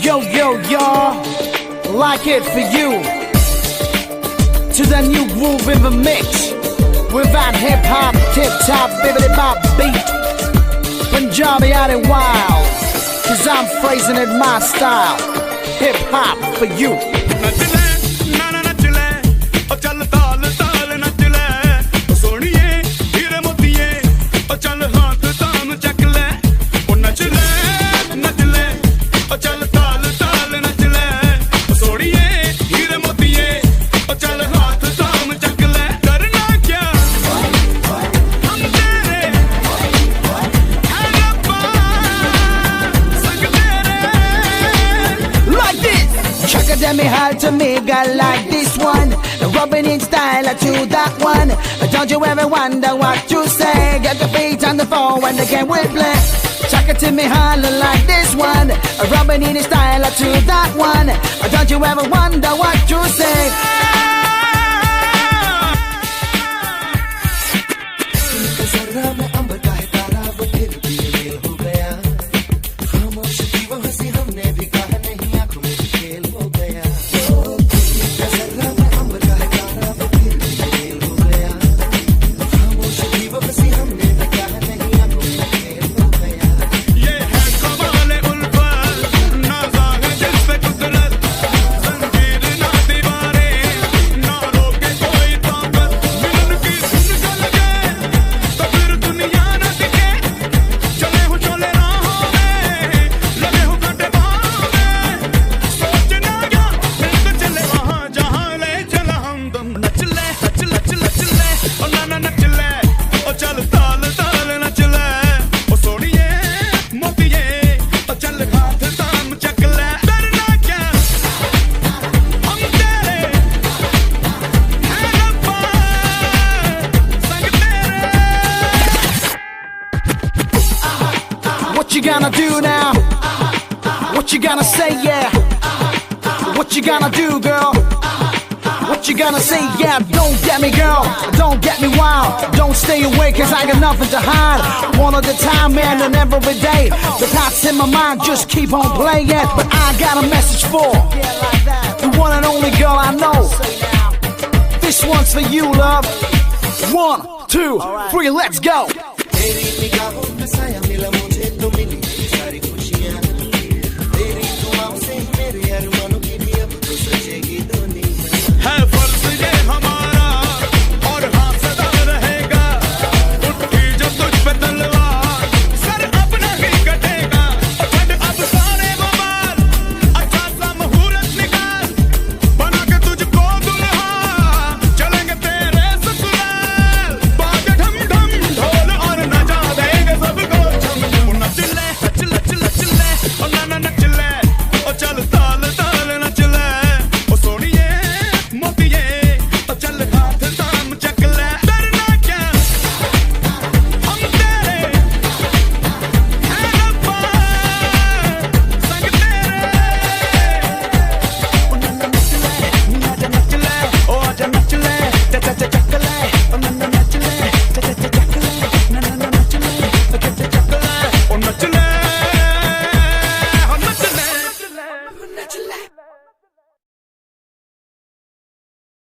Yo, y'all, like it for you. To the new groove in the mix. Without hip-hop, tip-top, bibbidi-bop beat. Punjabi out and wild. Cause I'm phrasing it my style. Hip-hop for you. nachle na nachle o chal taal taal nachle o soniye heere motiye o chal haath tham chak le o nachle nachle o chal taal taal nachle o soniye heere motiye o chal haath tham chak le darana kya hum tere hai Rabba sang tere Like this. Chaka tell me how to me, girl, like this one. The rubbing in style to that one. Don't you ever wonder what you say? Get the beat on the phone when the game will play. Chaka to me holler like this one. Rubbing in style to that one. Don't you ever wonder what you say? ज़र्रा में अंबर का है तारा वो फिर भी rail हो गया खामोश थी वो हंसी हमने भी कहा नहीं आंखों में भी खेल हो गया ज़र्रा में अंबर का है तारा वो फिर भी रेल हो गया खामोश थी वो हंसी हमने भी कहा नहीं आंखों में खेल हो गया ये है कमाल-ए-उल्फत नाज़ा है जिस पे कुदरत ज़ंजीर ना दीवारें ना रोके कोई ताकत मिलन की धुन का लगे तो फिर दुनिया ना दिखे चले हो चले राहों में लगे हो कांटे बाहों में सोचना क्या मिलकर चले वहाँ जहाँ ले चला हमदम नचले नचले नचले ओ ना ना नचले ओ चल ताल ताल नचले ओ सोनिए मोतिये ओ चल हाथ थाम चक ले डरना क्या हम तेरे है रब्बा संग तेरे What you gonna do now? What you gonna say, yeah? What you gonna do, girl? What you gonna say, yeah? Don't get me, girl. Don't get me wild. Don't stay away, cause I got nothing to hide. One at a time, man, and every day. The thoughts in my mind just keep on playing. But I got a message for the one and only girl I know. This one's for you, love. 1, 2, 3, let's go. तेरी